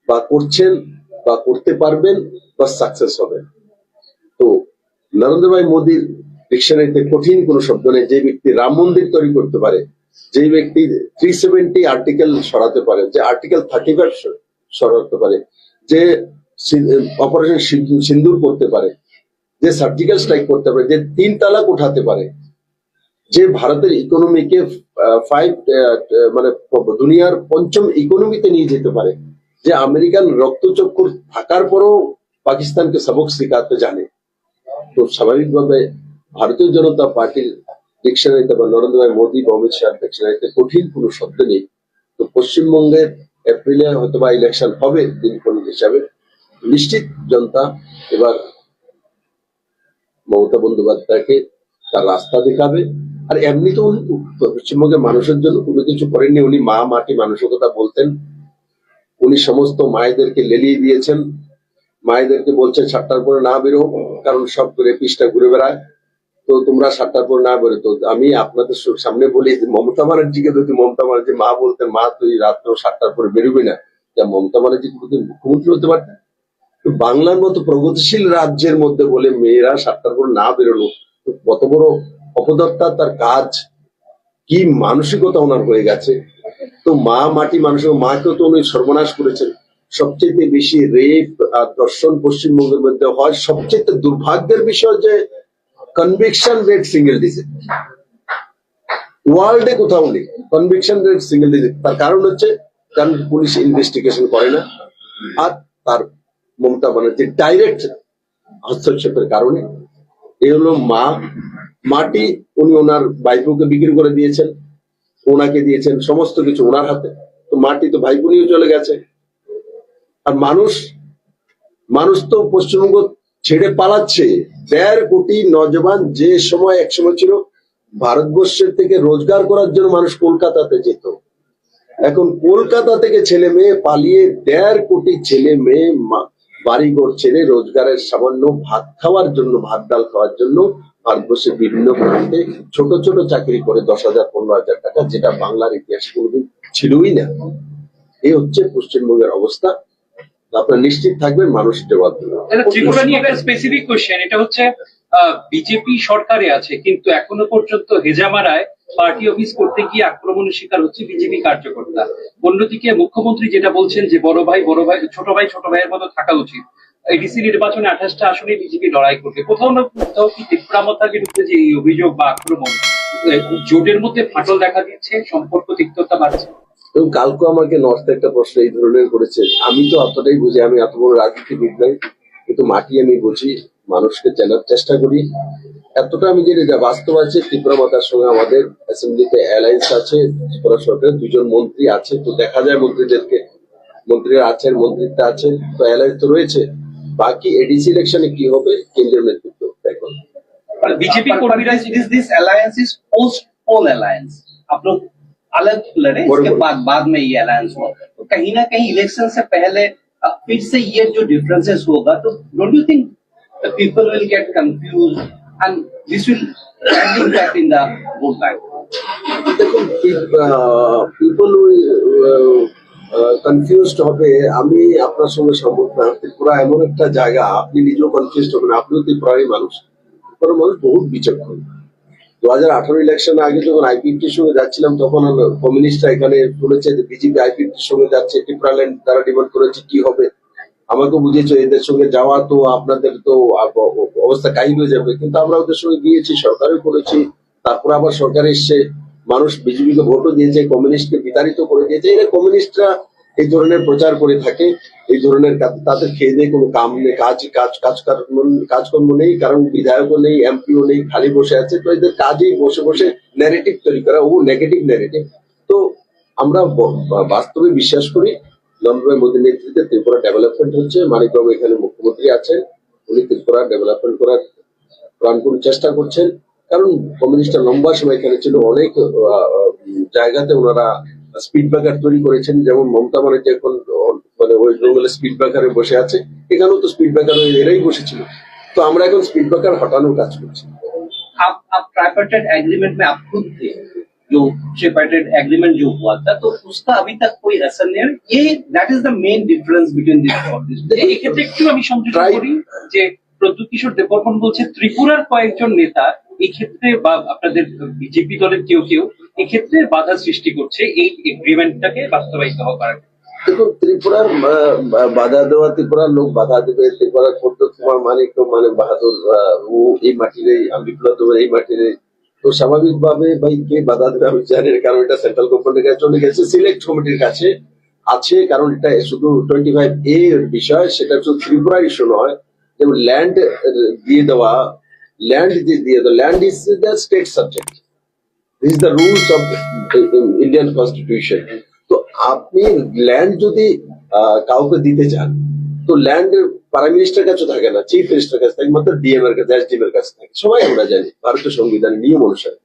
বা করছেন বা করতে পারবেন বা সাকসেস হবেন। তো নরেন্দ্র ভাই মোদীর ডিকশনারিতে কঠিন কোনো শব্দ নেই। যে ব্যক্তি রাম মন্দির তৈরি করতে পারে, যে ব্যক্তি 370 আর্টিকেল সরাতে পারে, যে আর্টিকেল 35 সরাতে পারে, যে অপারেশন সিন্দুর করতে পারে, যে সার্জিক্যাল স্ট্রাইক করতে পারে, যে 3 তালাক উঠাতে পারে, যে ভারতের ইকোনমিকে 5 মানে দুনিয়ার 5ম ইকোনমিতে নিয়ে যেতে পারে, যে আমেরিকান রক্তচক্ষু থাকার পরও পাকিস্তানকে সবক শিখাতে জানে, তো স্বাভাবিকভাবে ভারতীয় জনতা পার্টির ডিকশনারিতে বা নরেন্দ্র ভাই মোদী বা অমিত শাহ ডিকশনারিতে কঠিন কোনো শব্দ নেই। তো পশ্চিমবঙ্গের এপ্রিলে হয়তো বা ইলেকশন হবে দিনক্ষণ হিসাবে, নিশ্চিত জনতা এবার মমতা বন্দ্যোপাধ্যায়কে তার রাস্তা দেখাবে। আর এমনি তো উনি পশ্চিমবঙ্গের মানুষের জন্য কোনো কিছু করেননি। উনি মা মাটি মানসিকতা বলতেন। উনি সমস্ত মায়েদেরকে লেলিয়ে দিয়েছেন। মায়েদেরকে বলছেন 7টার পরে না বেরো, কারণ সব রেপিস্টটা ঘুরে বেড়ায়, তো তোমরা 7টার পর না বেরো। তো আমি আপনাদের সামনে বলি যে মমতা ব্যানার্জিকে যদি মমতা ব্যানার্জি মা বলতেন, মা তুই রাত্র 7টার পরে বেরোবি না, যা মমতা ব্যানার্জি কোনোদিন মুখ্যমন্ত্রী হতে পারতেন? তো বাংলার মতো প্রগতিশীল রাজ্যের মধ্যে বলে মেয়েরা 7টার পর না বেরোলো, তো কত বড় অপদত্তা তার কাজ, কি মানসিকতা ওনার হয়ে গেছে। তো মা মাটি মানুষের মাকেও তো উনি সর্বনাশ করেছেন। সবচেয়ে বেশি রেপ আর ধর্ষণ পশ্চিমবঙ্গের মধ্যে হয়। সবচেয়ে দুর্ভাগ্যের বিষয় যে কনভিকশন রেট সিঙ্গেল ডিজিট, ওয়ার্ল্ডে কোথাও নেই কনভিকশন রেট সিঙ্গেল ডিজিট। তার কারণ হচ্ছে কারণ পুলিশ ইনভেস্টিগেশন করে না, আর তার মমতা ব্যানার্জির ডাইরেক্ট হস্তক্ষেপের কারণে। এই হলো মা মাটি, উনি ওনার ভাইপোকে বিক্রি করে দিয়েছেন, ওনাকে দিয়েছেন সমস্ত কিছু ওনার হাতে। তো মাটি তো ভাইপো নিয়ে চলে গেছে। আর মানুষ মানুষ তো পশ্চিমবঙ্গ ছেড়ে পালাচ্ছে। 1.5 কোটি নজওয়ান যে সময় একসময় ছিল ভারতবর্ষের থেকে রোজগার করার জন্য মানুষ কলকাতাতে যেত, এখন কলকাতা থেকে ছেলে মেয়ে পালিয়ে 1.5 কোটি ছেলে মেয়ে বাড়িঘর ছেড়ে রোজগারের সামান্য ভাত খাওয়ার জন্য, ভাত ডাল খাওয়ার জন্য ভারতবর্ষের বিভিন্ন প্রান্তে ছোট ছোট চাকরি করে 10,000 15,000 টাকা, যেটা বাংলার ইতিহাসে কোনোদিন ছিলই না। এই হচ্ছে পশ্চিমবঙ্গের অবস্থা। আপনারা নিশ্চিত থাকবেন মানুষ জবাব দেবে। ত্রিপুরা নিয়ে একটা স্পেসিফিক কোশ্চেন, এটা হচ্ছে বিজেপি সরকারে আছে কিন্তু এখনো পর্যন্ত হেজামারায় পার্টি অফিস করতে গিয়ে আক্রমণের শিকার হচ্ছে বিজেপি কার্যকর্তা। অন্যদিকে মুখ্যমন্ত্রী যেটা বলছেন যে বড় ভাই ছোট ভাইয়ের মতো থাকা উচিত। এডিসি নির্বাচনে 28টা আসনে বিজেপি লড়াই করবে। কোথাও না কোথাও কি ত্রিপুরামতার বিরুদ্ধে যে এই অভিযোগ বা আক্রমণ, জোটের মধ্যে ফাটল দেখা দিচ্ছে, সম্পর্ক তিক্ততা বাড়ছে? এবং কালকে আমাকে নর্থে একটা প্রশ্ন এই ধরনের করেছে। আমি তো অতটাই বুঝি, আমি এত বড় রাজনীতিবিদ নাই, কিন্তু মাটি আমি বুঝি, মানুষকে চেনার চেষ্টা করি। এতটা আমি জানি যা বাস্তব আছে, ত্রিপুরা মাতার সঙ্গে আমাদের অ্যাসেম্বলিতে অ্যালায়েন্স আছে, ত্রিপুরা সরকারের 2জন মন্ত্রী আছে। তো দেখা যায় মন্ত্রীদেরকে, মন্ত্রীরা আছেন, মন্ত্রিত্ব আছেন, তো অ্যালায়েন্স তো রয়েছে। বাকি এডিসি ইলেকশনে কি হবে কেন্দ্রীয় নেতৃত্ব দেখুন। बीजेपी কর্মীরা this alliance is post poll alliance. आप लोग अलग लड़े, इसके बाद में ये अलायंस हुआ, तो कहीं ना कहीं इलेक्शन से पहले फिर से ये जो डिफरेंसेस होगा, तो don't you think the people will get confuse and this will impact in the vote bank? দেখুন, পিপল কনফিউজড হবে। আমি আপনার সঙ্গে সম্মত না। ত্রিপুরা এমন একটা জায়গা, আপনি নিজেও কনফিউজড হবেন, আপনিও ত্রিপুরারই মানুষ। ত্রিপুরার মানুষ বহুত বিচক্ষণ। 2018 ইলেকশনের আগে যখন আইপিএফটির সঙ্গে যাচ্ছিলাম, তখন কমিউনিস্টরা এখানে বলেছে যে বিজেপি আইপিএফটির সঙ্গে যাচ্ছে, ত্রিপুরাল্যান্ড তারা ডিমান্ড করেছে কি হবে। আমাকে বুঝিয়েছে এদের সঙ্গে যাওয়া তো আপনাদের তো অবস্থা কাহিল হয়ে যাবে, কিন্তু আমরা ওদের সঙ্গে গিয়েছি, সরকারও করেছি। তারপর আবার সরকার এসছে, মানুষ বিজেপিকে ভোটও দিয়েছে, কমিউনিস্টকে বিতাড়িত করে দিয়েছে। এরা কমিউনিস্টরা এই ধরনের প্রচার করে থাকে, এই ধরনের তাদের খেয়ে দিয়ে কোনো কাম নেই, কাজকর্ম নেই, কারণ বিধায়কও নেই, এমপিও নেই, খালি বসে আছে। তো এদের কাজেই বসে বসে ন্যারেটিভ তৈরি করা, ও নেগেটিভ ন্যারেটিভ। তো আমরা বাস্তবে বিশ্বাস করি নরেন্দ্র মোদীর নেতৃত্বে ত্রিপুরা ডেভেলপমেন্ট হচ্ছে। মানিকবাবু এখানে মুখ্যমন্ত্রী আছেন, উনি ত্রিপুরা ডেভেলপমেন্ট করার প্রাণ করে চেষ্টা করছেন, কারণ কমিউনিস্টরা লম্বা সময় এখানে ছিল। অনেক জায়গাতে ওনারা স্পিড ব্রেকার তৈরি করেছেন, যেমন মমতা ব্যানার্জি এখন মানে ওয়েস্ট বেঙ্গলে স্পিড ব্রেকারে বসে আছে, এখানেও তো স্পিড ব্রেকার এরাই বসেছিল। তো আমরা এখন স্পিড ব্রেকার হটানোর কাজ করছি। आप ट्राइपार्टाइट एग्रीमेंट में आप खुद थे, जो ट्राइपार्टाइट एग्रीमेंट जो हुआ था, तो उसका अभी तक कोई असर नहीं है। ये that is the main difference between this और दिस। এই ক্ষেত্রে একটু আমি সংযোজন করি যে প্রদ্যুৎ কিশোর দেববর্মন বলছে ত্রিপুরার কয়েকজন নেতা এক্ষেত্রে বা আপনাদের বিজেপি দলের কেউ কেউ এক্ষেত্রে বাধা সৃষ্টি করছে এই এগ্রিমেন্টটাকে বাস্তবায়িত হওয়ার। দেখুন, ত্রিপুরার বাধা দেওয়া, ত্রিপুরার লোক বাধা দেবে, ত্রিপুরার প্রদ্যুৎ কুমার মানিক তো মানে বাহাদুর, ও এই মাটির বিপ্লব দেবের এই মাটির, তো স্বাভাবিকভাবে ভাই কে বাধা দেবে আমি জানি না, কারণ এটা সেন্ট্রাল গভর্নমেন্টের কাছে চলে গেছে, সিলেক্ট কমিটির কাছে আছে। কারণ এটা শুধু 25A এর বিষয়, সেটা শুধু ত্রিপুরার ইস্যু নয়। যেমন ল্যান্ড দিয়ে দেওয়া, land is the state subject, this is the rules of Indian constitution. তো আপনি ল্যান্ড যদি কাউকে দিতে চান, তো ল্যান্ড প্রাইম মিনিস্টার কাছে থাকে না, চিফ মিনিস্টার কাছে থাকে, মাত্র ডিএম এর কাছে, এসডিএম এর কাছে থাকে। সবাই আমরা জানি ভারতীয় সংবিধানের নিয়ম অনুসারে।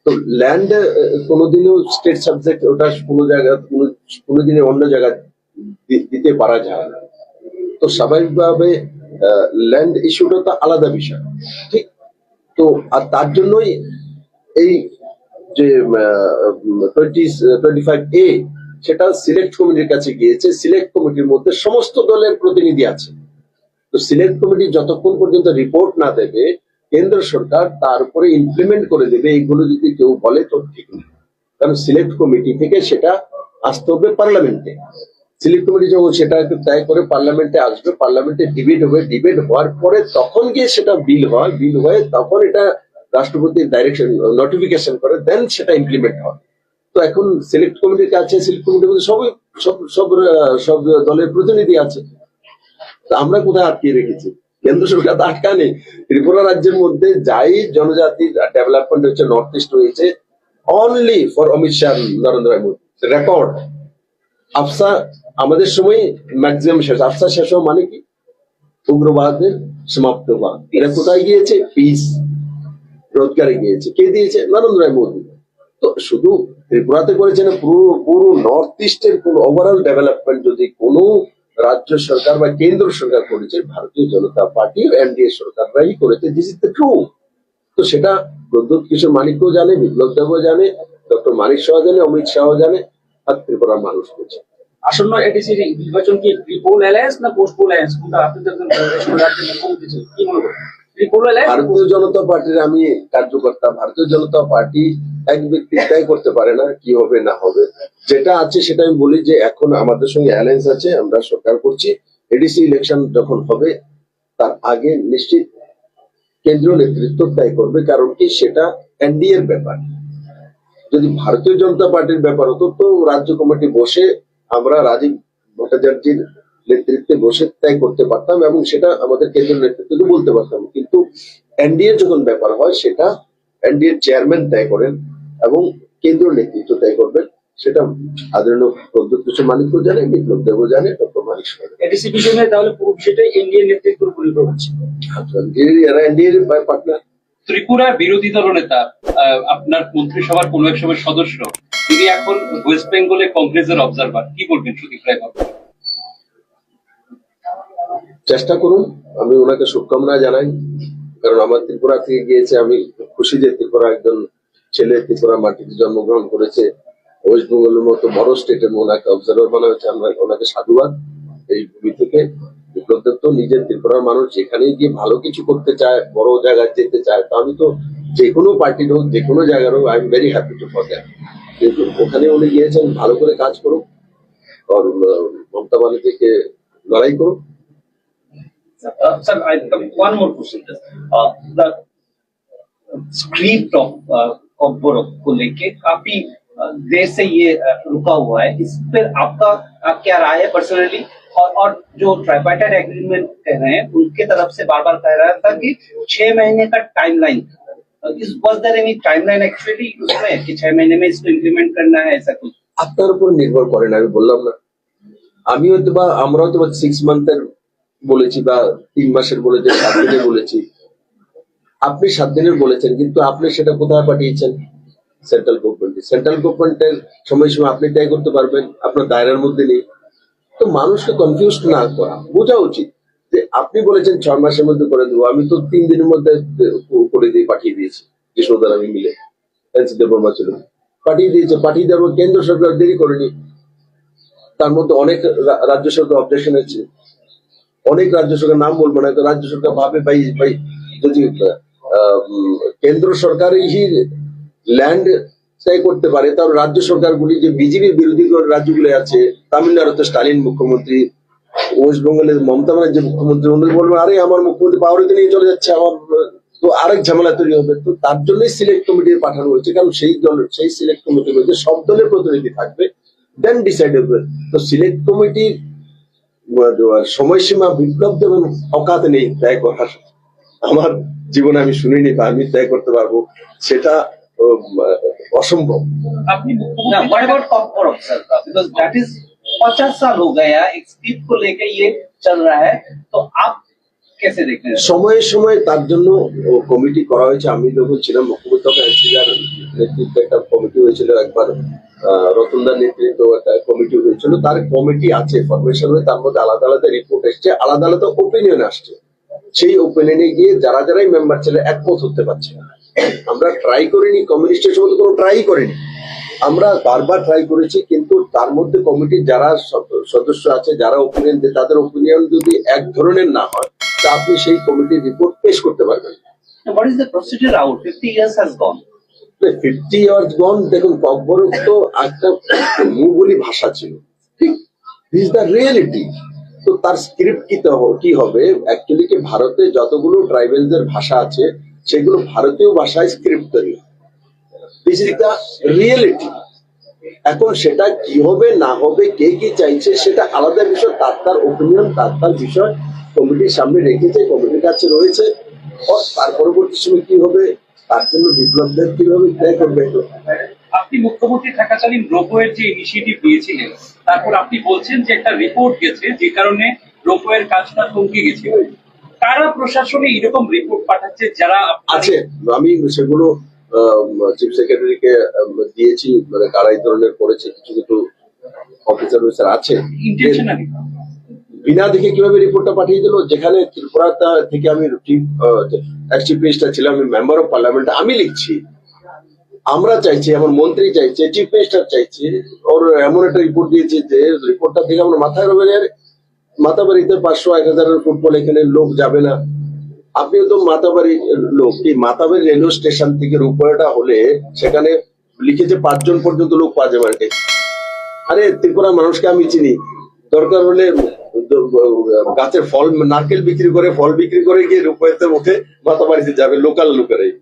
তো ল্যান্ড কোনোদিনও স্টেট সাবজেক্ট, ওটা কোনো জায়গায় কোনোদিনই অন্য জায়গায় দিতে পারা যায় না। তো স্বাভাবিকভাবে ল্যান্ড ইস্যুটা তো আলাদা বিষয়, ঠিক। তো আর তার জন্যই এই যে 25A সেটা সিলেক্ট কমিটির কাছে গিয়েছে। সিলেক্ট কমিটির মধ্যে সমস্ত দলের প্রতিনিধি আছে। তো সিলেক্ট কমিটি যতক্ষণ পর্যন্ত রিপোর্ট না দেবে, কেন্দ্র সরকার তার উপরে ইমপ্লিমেন্ট করে দেবে, এইগুলো যদি কেউ বলে তো ঠিক না। কারণ সিলেক্ট কমিটি থেকে সেটা আসতে হবে পার্লামেন্টে। সিলেক্ট কমিটি যখন সেটা তয় করে পার্লামেন্টে আসবে, পার্লামেন্টে ডিবেট হবে, ডিবেট হওয়ার পরে তখন গিয়ে সেটা বিল হয়, বিল হয়ে তখন এটা রাষ্ট্রপতি ডাইরেকশন নোটিফিকেশন করে, দেন সেটা ইমপ্লিমেন্ট হয়। তো এখন সিলেক্ট কমিটির কাছে, সিলেক্ট কমিটির মধ্যে সব সব দলের প্রতিনিধি আছে। তো আমরা কোথায় আটকে রেখেছি? কেন্দ্র সরকার তো আটকানি। ত্রিপুরা রাজ্যের মধ্যে যাই জনজাতি ডেভেলপমেন্ট হচ্ছে, নর্থ ইস্ট হয়েছে, only for Amit Shah, Narendra Modi record. Afsa আমাদের সময় ম্যাক্সিমাম শেষ, আফসা শেষ হওয়া মানে কি? উগ্রবাদের সমাপ্ত হওয়া। এরা কোথায় গিয়েছে? পিস রোজগারে গিয়েছে। কে দিয়েছে? নরেন্দ্র মোদী। তো শুধু ত্রিপুরাতে করেছে না, পুরো নর্থ ইস্টের কোন ওভারঅল ডেভেলপমেন্ট যদি কোনো রাজ্য সরকার বা কেন্দ্র সরকার করেছে, ভারতীয় জনতা পার্টি এনডিএ সরকাররাই করেছে। This is the true. তো সেটা প্রদ্যুৎ কিশোর মানিকও জানে, বিপ্লব দেবও জানে, ডক্টর মানিক শাহ জানে, অমিত শাহ জানে, আর ত্রিপুরার মানুষ করছে। আসন্ন এডিসি নির্বাচন কি ট্রিপল অ্যালায়েন্স না পোস্ট পোল অ্যালায়েন্স, কোনটা আপনাদের রাজ্যের মুখ্যমন্ত্রী ছিল, কি মনে করেন? Triple alliance? ভারতীয় জনতা পার্টির আমি কার্যকর্তা, ভারতীয় জনতা পার্টি এক ব্যক্তি তয় করতে পারে না কি হবে না হবে। যেটা আছে সেটা আমি বলি যে এখন আমাদের সঙ্গে অ্যালায়েন্স আছে, আমরা সরকার করছি। এডিসি ইলেকশন যখন হবে তার আগে নিশ্চিত কেন্দ্রীয় নেতৃত্ব তয় করবে, কারণ কি সেটা এনডিএ এর ব্যাপার। যদি ভারতীয় জনতা পার্টির ব্যাপার হতো তো রাজ্য কমিটি বসে আমরা রাজীব ভট্টাচার্যের নেতৃত্বে বসে তয় করতে পারতাম এবং সেটা আমাদের কেন্দ্রীয় নেতৃত্বকে বলতে পারতাম। কিন্তু এনডিএ যখন ব্যাপার হয় সেটা এনডিএ চেয়ারম্যান তয় করেন এবং কেন্দ্রীয় নেতৃত্ব তয় করবেন। সেটা আদরণীয় প্রদ্যুৎ কিশোর মানিকও জানে, বিপ্লব দেবও জানে, ডক্টর মানিক শাহ জানে। এডিসি বিষয়ে তাহলে পুরো বিষয়টাই ইন্ডিয়ান নেতৃত্বের উপর নির্ভর করছে। এনডিএর পার্টনার। ত্রিপুরার বিরোধী দলনেতা আপনার মন্ত্রিসভার কোনো এক সময় সদস্য, তিনি এখন ওয়েস্ট বেঙ্গলে কংগ্রেসের অবজারভার, কি বলবেন সুদীপ রায়? চেষ্টা করুন, আমি ওনাকে শুভকামনা জানাই, কারণ আমার ত্রিপুরা থেকে গিয়েছে। আমি খুশি যে ত্রিপুরা একজন ছেলে ত্রিপুরা মাটিতে জন্মগ্রহণ করেছে, ওয়েস্ট বেঙ্গলের মতো বড় স্টেটের ওনাকে অবজারভার বানা হয়েছে। আমরা ওনাকে সাধুবাদ। এই ভূমি থেকে বিপ্লব দেব তো নিজের ত্রিপুরার মানুষ, যেখানে গিয়ে ভালো কিছু করতে চায়, বড় জায়গায় যেতে চায়, তো আমি তো যে কোনো পার্টির হোক, যে কোনো জায়গার হোক, I am very happy to for that. কিন্তু ওখানে উনি গিয়েছেন, ভালো করে কাজ করুক, আর মমতা ব্যানার্জিকে লড়াই করুক। Sir, one more question. The script of Boro को लेके काफी देर से ये रुका हुआ है, इस पर आपका क्या राय है पर्सनली? और जो ट्राइपार्टाइट एग्रीमेंट कह रहे हैं उनके तरफ से बार बार कह रहा था कि 6 महीने का timeline, was there any timeline actually उसमें कि 6 महीने में इसको इम्प्लीमेंट करना है, ऐसा कुछ? আপনার উপর নির্ভর করে না, আমি বললাম না। আমি হয়তো বা আমরা হয়তো 6 মান্থের বলেছি বা 3 মাসের বলেছি, 7 দিনের বলেছি। আপনি 7 দিনের বলেছেন, কিন্তু আপনি সেটা কোথায় পাঠিয়েছেন? সেন্ট্রাল গভর্নমেন্টের সময়সীমা আপনি তয় করতে পারবেন, আপনার দায়রার মধ্যে নেই। তো মানুষকে কনফিউজ না করা, বোঝা উচিত যে আপনি বলেছেন 6 মাসের মধ্যে করে দেবো, আমি তো 3 দিনের মধ্যে করে দিয়ে পাঠিয়ে দিয়েছি। কৃষ্ণদার আমি মিলে এনসি দেববর্মা ছিল, পাঠিয়ে দিয়েছে, পাঠিয়ে দেবো। কেন্দ্র সরকার দেরি করেনি, তার মধ্যে অনেক রাজ্য সরকার অবজেকশন আছে, অনেক রাজ্য সরকার, নাম বলবো না, রাজ্য সরকার ভাবে ভাই ভাই যদি কেন্দ্র সরকারই ল্যান্ড তয় করতে পারে, তাহলে রাজ্য সরকারগুলি যে বিজেপি বিরোধী রাজ্যগুলো আছে, তামিলনাড়ুতে স্টালিন মুখ্যমন্ত্রী, ওয়েস্ট বেঙ্গলের মমতা ব্যানার্জি মুখ্যমন্ত্রী, উনি বলবেন আরে আমার মুখ্যমন্ত্রী পাওয়ারে নিয়ে চলে যাচ্ছে, আমার তো আরেক ঝামেলা তৈরি হবে। তো তার জন্যই সিলেক্ট কমিটি পাঠানো হয়েছে, কারণ সেই সিলেক্ট কমিটির মধ্যে সব দলের প্রতিনিধি থাকবে, দেন ডিসাইড হবে। তো সিলেক্ট কমিটির সময়সীমা বিপ্লব দেবেন অকাতে নেই ত্যাগ করার, আমার জীবনে আমি শুনিনি বা আমি ত্যাগ করতে পারবো, সেটা অসম্ভব। আপনি Now, মুখ্যমন্ত্রী what about corporate sir? Because that is 50 साल हो गया इस स्क्रिप्ट को लेके ये चल रहा है, तो आप कैसे देखते हैं? সময়ে সময়ে তার জন্য কমিটি করা হয়েছে। আমি যখন ছিলাম মুখ্যমন্ত্রী তখন এনসিআর নেতৃত্বে একটা কমিটি হয়েছিল, একবার রতনদার নেতৃত্বে একটা কমিটি হয়েছিল। তার কমিটি আছে, ফরমেশন হয়ে, তার মধ্যে আলাদা আলাদা রিপোর্ট এসছে, আলাদা আলাদা ওপিনিয়ন আসছে। সেই ওপিনিয়নে গিয়ে যারাই মেম্বার ছিল একমত হতে পারছে না। আমরা ট্রাই করিনি, কমিউনিস্টের সময় কোনো ট্রাই করিনি, আমরা বারবার ট্রাই করেছি, কিন্তু তার মধ্যে কমিটির যারা সদস্য আছে, যারা ওপিনিয়ন দেয়, তাদের ওপিনিয়ন যদি এক ধরনের না হয়, তা আপনি সেই কমিটির রিপোর্ট পেশ করতে পারবেন। Now, what is the procedure out? 50 years has gone. 50 years গন, দেখুন ককবরক তো একটা মুঘলি ভাষা ছিল, ঠিক, দিস দ্য রিয়েলিটি। তো তার স্ক্রিপ্ট কি হবে, অ্যাকচুয়ালি কি ভারতে যতগুলো ট্রাইবেলদের ভাষা আছে সেগুলো ভারতীয় ভাষায় স্ক্রিপ্ট তৈরি, দিস ইজ দ্য রিয়েলিটি। এখন সেটা কি হবে না হবে, কে কি চাইছে সেটা আলাদা বিষয়, তার ওপিনিয়ন, তার বিষয় কমিটির সামনে রেখেছে, কমিটির কাছে রয়েছে। তার পরবর্তী সময় কি হবে, তার জন্য বিপ্লবদের কিভাবে তয় করবে। আপনি মুখ্যমন্ত্রী থাকাকালীন রোপওয়ের যে ইনিশিয়েটিভ নিয়েছিলেন, তারপর আপনি বলছেন যে একটা রিপোর্ট গেছে যে কারণে রোপওয়ের কাজটা থমকে গেছে। কারা প্রশাসনে এরকম রিপোর্ট পাঠাচ্ছে যারা আছে? আমি সেগুলো চিফ সেক্রেটারিকে দিয়েছি, মানে কারা এই ধরনের করেছে, কিছু কিছু অফিসার আছে ইন্টেনশনালি বিনা দেখে কিভাবে রিপোর্টটা পাঠিয়ে দিল। যেখানে ত্রিপুরা থেকে আমি চিফ মিনিস্টার ছিলাম, আমি মেম্বার অফ পার্লামেন্ট, আমি লিখছি, আমরা চাইছি, আমার মন্ত্রী চাইছে, চিফ মিনিস্টার চাইছে, ওর এমন একটা রিপোর্ট দিয়েছে যে রিপোর্টটা দেখে আমার মাথায় রবে, মাতাবাড়িতে 500-1000 ফুটবল, এখানে লোক যাবে না। আপনিও তো মাতাবাড়ির লোক, কি মাতাবাড়ি রেলওয়ে স্টেশন থেকে রূপটা হলে সেখানে লিখেছে 5 জন পর্যন্ত লোক পাওয়া যাবে। আরে ত্রিপুরা মানুষকে আমি চিনি, দরকার হলে গাছের ফল, নারকেল বিক্রি করে, ফল বিক্রি করে গিয়ে রূপতে উঠে মাতাবাড়িতে যাবে লোকাল লোকেরাই।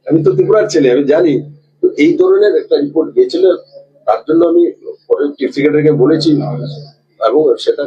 আমি তো ত্রিপুরার ছেলে, আমি জানি। তো এই ধরনের একটা রিপোর্ট গিয়েছিল, তার জন্য আমি পরে চিফ সেক্রেটারিকে বলেছি এবং সেটা